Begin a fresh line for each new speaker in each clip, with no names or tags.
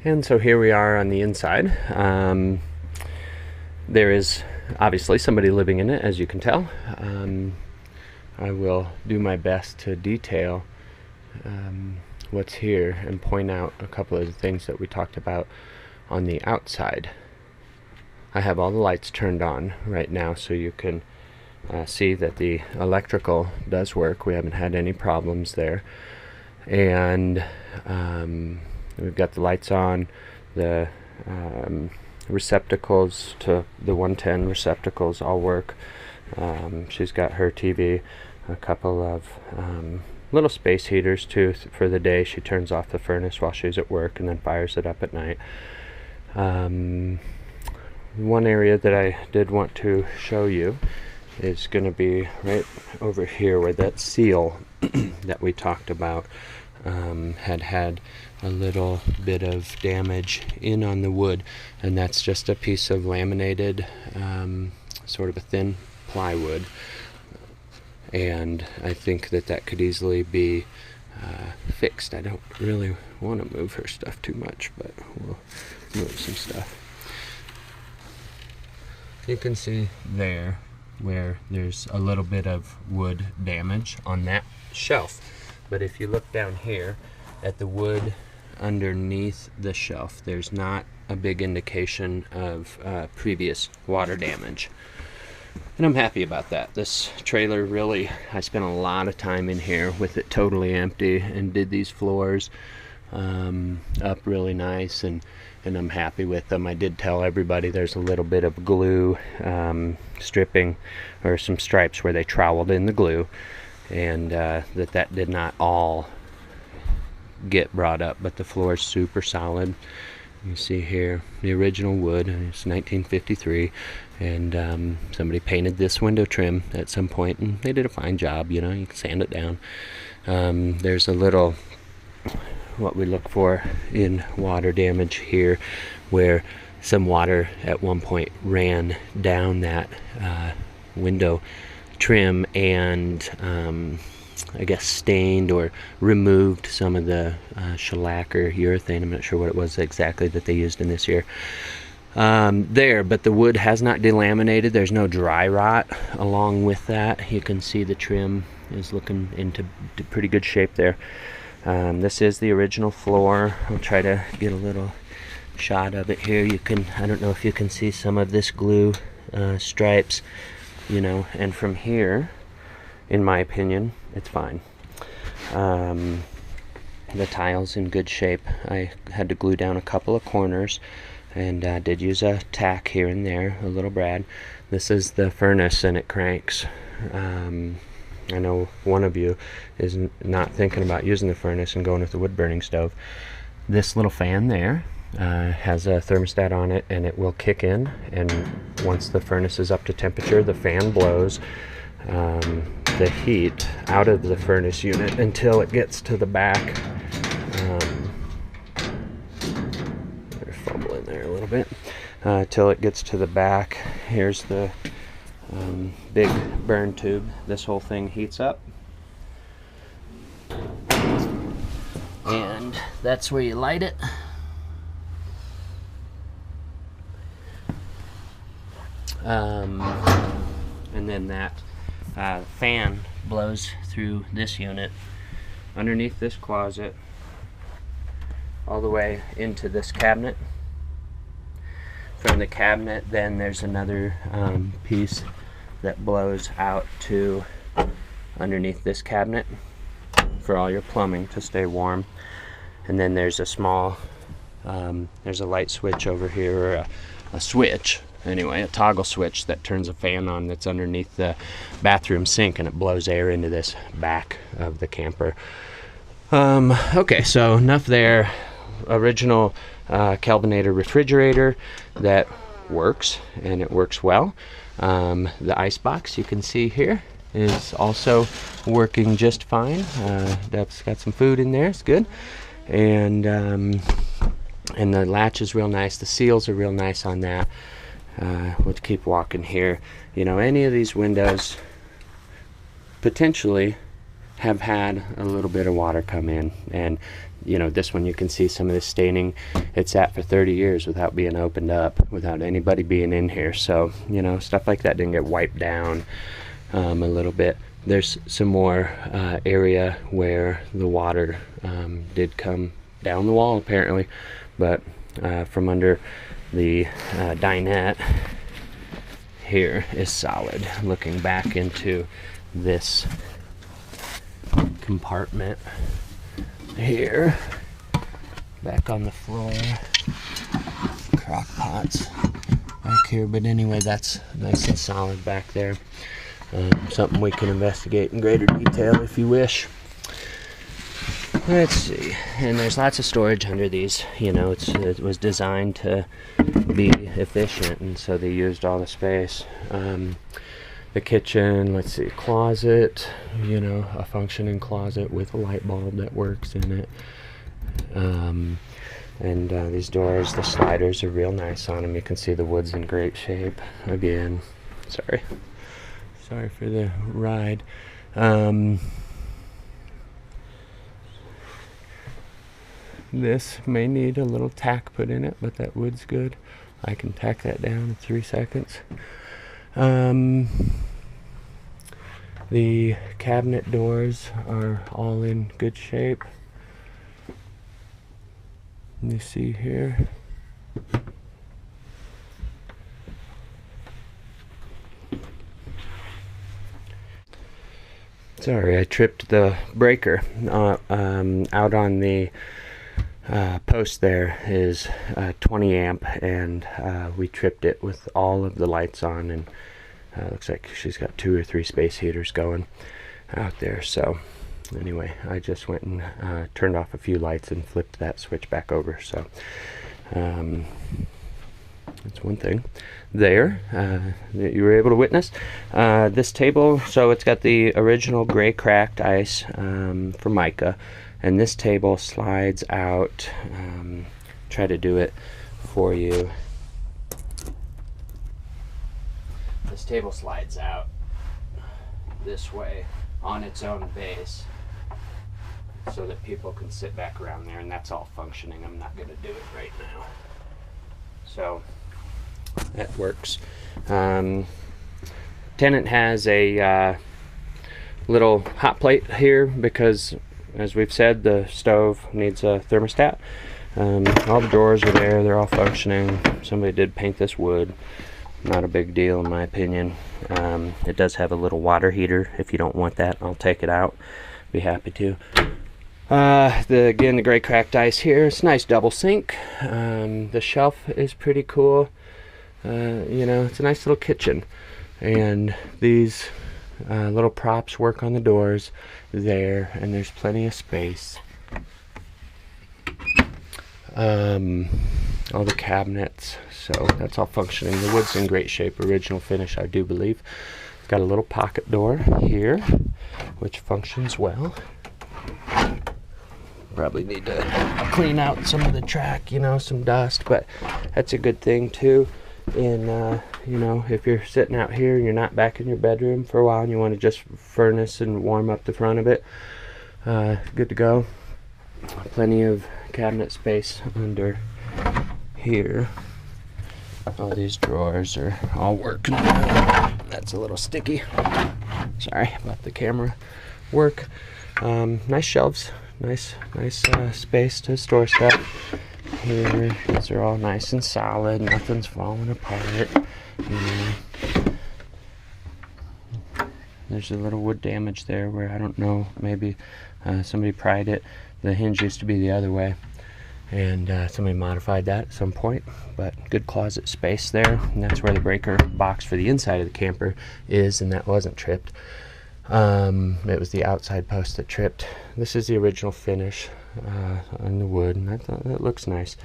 And so here we are on the inside. There is obviously somebody living in it, as you can tell. I will do my best to detail what's here and point out a couple of the things that we talked about on the outside. I have all the lights turned on right now so you can see that the electrical does work. We haven't had any problems there. And we've got the lights on, the receptacles to the 110 receptacles all work. She's got her TV, a couple of little space heaters too for the day. She turns off the furnace while she's at work and then fires it up at night. One area that I did want to show you is going to be right over here where that seal that we talked about had a little bit of damage in on the wood, and that's just a piece of laminated sort of a thin plywood, and I think that could easily be fixed. I don't really want to move her stuff too much, but we'll move some stuff. You can see there where there's a little bit of wood damage on that shelf, but if you look down here at the wood underneath the shelf, there's not a big indication of previous water damage, and I'm happy about that. This trailer really, I spent a lot of time in here with it totally empty and did these floors up really nice, and I'm happy with them. I did tell everybody there's a little bit of glue stripping or some stripes where they troweled in the glue, and that did not all get brought up, but the floor is super solid. You see here the original wood, and it's 1953, and somebody painted this window trim at some point, and they did a fine job. You know, you can sand it down. There's a little what we look for in water damage here, where some water at one point ran down that window trim and I guess stained or removed some of the shellac or urethane. I'm not sure what it was exactly that they used in this here. But the wood has not delaminated. There's no dry rot along with that. You can see the trim is looking into pretty good shape there. This is the original floor. I'll try to get a little shot of it here. You can, I don't know if you can see some of this glue stripes, you know, and from here, in my opinion, it's fine. The tile's in good shape. I had to glue down a couple of corners, and did use a tack here and there, a little brad. This is the furnace, and it cranks. I know one of you is not thinking about using the furnace and going with the wood burning stove. This little fan there has a thermostat on it, and it will kick in, and once the furnace is up to temperature, the fan blows the heat out of the furnace unit until it gets to the back. There's fumble in there a little bit. Till it gets to the back. Here's the big burn tube. This whole thing heats up, and that's where you light it. And then that fan blows through this unit, underneath this closet, all the way into this cabinet. From the cabinet, then there's another piece that blows out to underneath this cabinet for all your plumbing to stay warm. And then there's a small, there's a light switch over here, or a switch, anyway, a toggle switch that turns a fan on that's underneath the bathroom sink, and it blows air into this back of the camper. Okay, so enough there. Original Kelvinator refrigerator that works, and it works well. The ice box you can see here is also working just fine. That's got some food in there, it's good. And the latch is real nice. The seals are real nice on that. We'll keep walking here. You know, any of these windows potentially have had a little bit of water come in, and you know, this one you can see some of the staining. It sat for 30 years without being opened up, without anybody being in here. So, you know, stuff like that didn't get wiped down a little bit. There's some more area where the water did come down the wall apparently, but from under the dinette here is solid. Looking back into this compartment here, back on the floor, crock pots back here, but anyway, that's nice and solid back there. Something we can investigate in greater detail if you wish. Let's see, and there's lots of storage under these. You know, it was designed to be efficient, and so they used all the space. The kitchen, let's see, closet, you know, a functioning closet with a light bulb that works in it. And these doors, the sliders are real nice on them. You can see the wood's in great shape. Again, sorry for the ride. This may need a little tack put in it, but that wood's good. I can tack that down in 3 seconds. The cabinet doors are all in good shape. You see here. Sorry, I tripped the breaker. Out on the post there is 20 amp, and we tripped it with all of the lights on, and looks like she's got 2 or 3 space heaters going out there. So anyway, I just went and turned off a few lights and flipped that switch back over. So that's one thing there that you were able to witness. This table, so it's got the original gray cracked ice for mica, and this table slides out. Try to do it for you. This table slides out this way on its own base so that people can sit back around there, and that's all functioning. I'm not going to do it right now. So that works. Tenant has a little hot plate here because, as we've said, the stove needs a thermostat. All the drawers are there, they're all functioning. Somebody did paint this wood. Not a big deal in my opinion. It does have a little water heater. If you don't want that, I'll take it out. Be happy to. Again, the gray cracked ice here. It's a nice double sink. The shelf is pretty cool. You know, it's a nice little kitchen. And these little props work on the doors there, and there's plenty of space. All the cabinets, so that's all functioning. The wood's in great shape, original finish, I do believe. It's got a little pocket door here, which functions well. Probably need to clean out some of the track, you know, some dust, but that's a good thing too. And you know, if you're sitting out here and you're not back in your bedroom for a while and you want to just furnace and warm up the front of it, good to go. Plenty of cabinet space under here. All these drawers are all working. That's a little sticky. Sorry about the camera work. Nice shelves. Nice space to store stuff. Here, these are all nice and solid. Nothing's falling apart. There's a little wood damage there where I don't know. Maybe somebody pried it. The hinge used to be the other way, and somebody modified that at some point. But good closet space there, and that's where the breaker box for the inside of the camper is, and that wasn't tripped. It was the outside post that tripped. This is the original finish on the wood, and I thought that looks nice.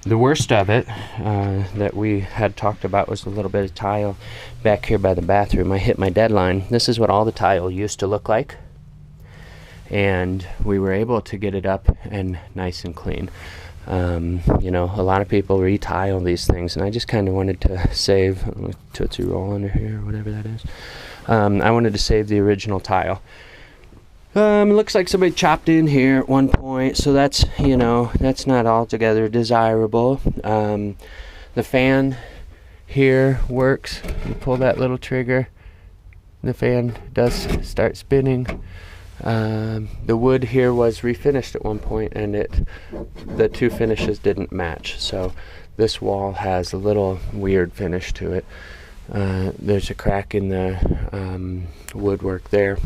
The worst of it that we had talked about was a little bit of tile back here by the bathroom. I hit my deadline. This is what all the tile used to look like, and we were able to get it up and nice and clean. You know, a lot of people retile these things, and I just kind of wanted to save Tootsie Roll under here, or whatever that is. I wanted to save the original tile. It looks like somebody chopped in here at one point, so that's, you know, that's not altogether desirable. The fan here works. You pull that little trigger, the fan does start spinning. The wood here was refinished at one point, and the two finishes didn't match, so this wall has a little weird finish to it. There's a crack in the woodwork there.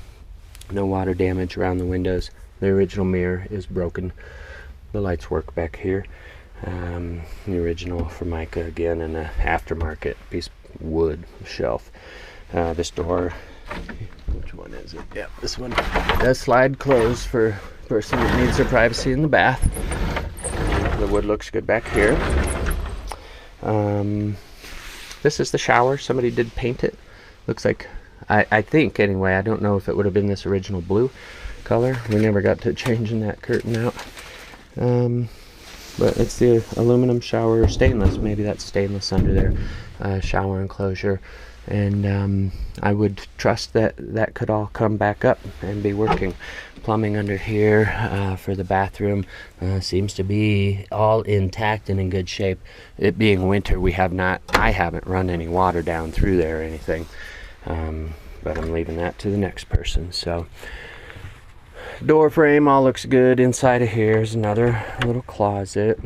No water damage around the windows. The original mirror is broken. The lights work back here. The original Formica again, and an aftermarket piece of wood shelf. This door, which one is it? Yeah, this one does slide closed for a person that needs their privacy in the bath. The wood looks good back here. This is the shower. Somebody did paint it. Looks like, I think anyway, I don't know if it would have been this original blue color. We never got to changing that curtain out. But it's the aluminum shower, stainless, maybe that's stainless under there, shower enclosure. And I would trust that that could all come back up and be working. Plumbing under here for the bathroom seems to be all intact and in good shape. It being winter, I haven't run any water down through there or anything. But I'm leaving that to the next person. So door frame all looks good. Inside of here is another little closet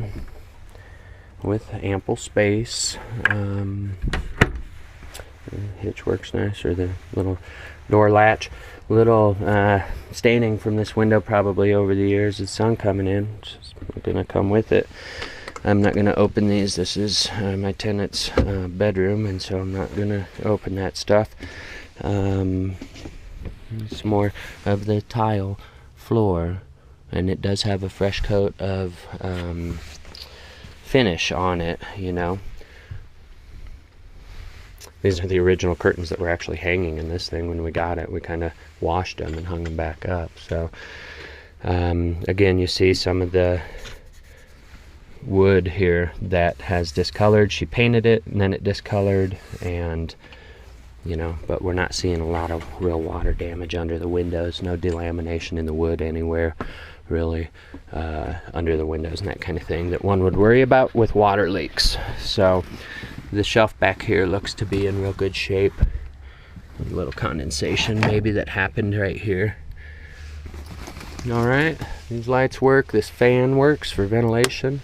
with ample space. The hitch works nice, or the little door latch. Little staining from this window probably over the years. The sun coming in, it's gonna come with it. I'm not gonna open these. This is my tenant's bedroom, and so I'm not gonna open that stuff. It's more of the tile floor, and it does have a fresh coat of finish on it, you know. These are the original curtains that were actually hanging in this thing when we got it. We kind of washed them and hung them back up. So again, you see some of the wood here that has discolored. She painted it and then it discolored, and you know, but we're not seeing a lot of real water damage under the windows. No delamination in the wood anywhere really under the windows and that kind of thing that one would worry about with water leaks. So the shelf back here looks to be in real good shape. A little condensation maybe that happened right here. All right, these lights work. This fan works for ventilation.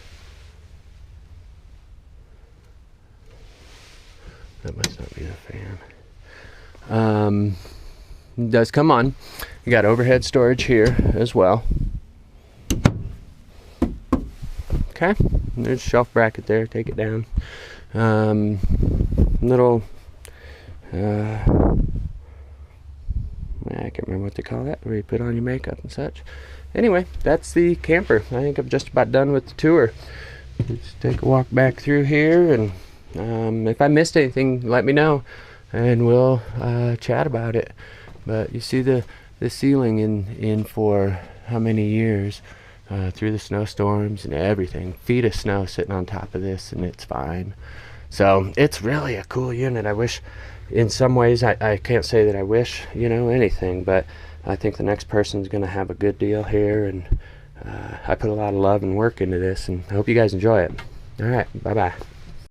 That must not be the fan. It does come on. You got overhead storage here as well. Okay, there's a shelf bracket there. Take it down. Little I can't remember what they call that, where you put on your makeup and such. Anyway, that's the camper. I think I'm just about done with the tour. Let's take a walk back through here, and if I missed anything, let me know and we'll chat about it. But you see the ceiling in for how many years, through the snowstorms and everything. Feet of snow sitting on top of this, and it's fine. So it's really a cool unit. I wish, in some ways, I can't say that I wish, you know, anything, but I think the next person's going to have a good deal here, and I put a lot of love and work into this, and I hope you guys enjoy it. All right, bye-bye.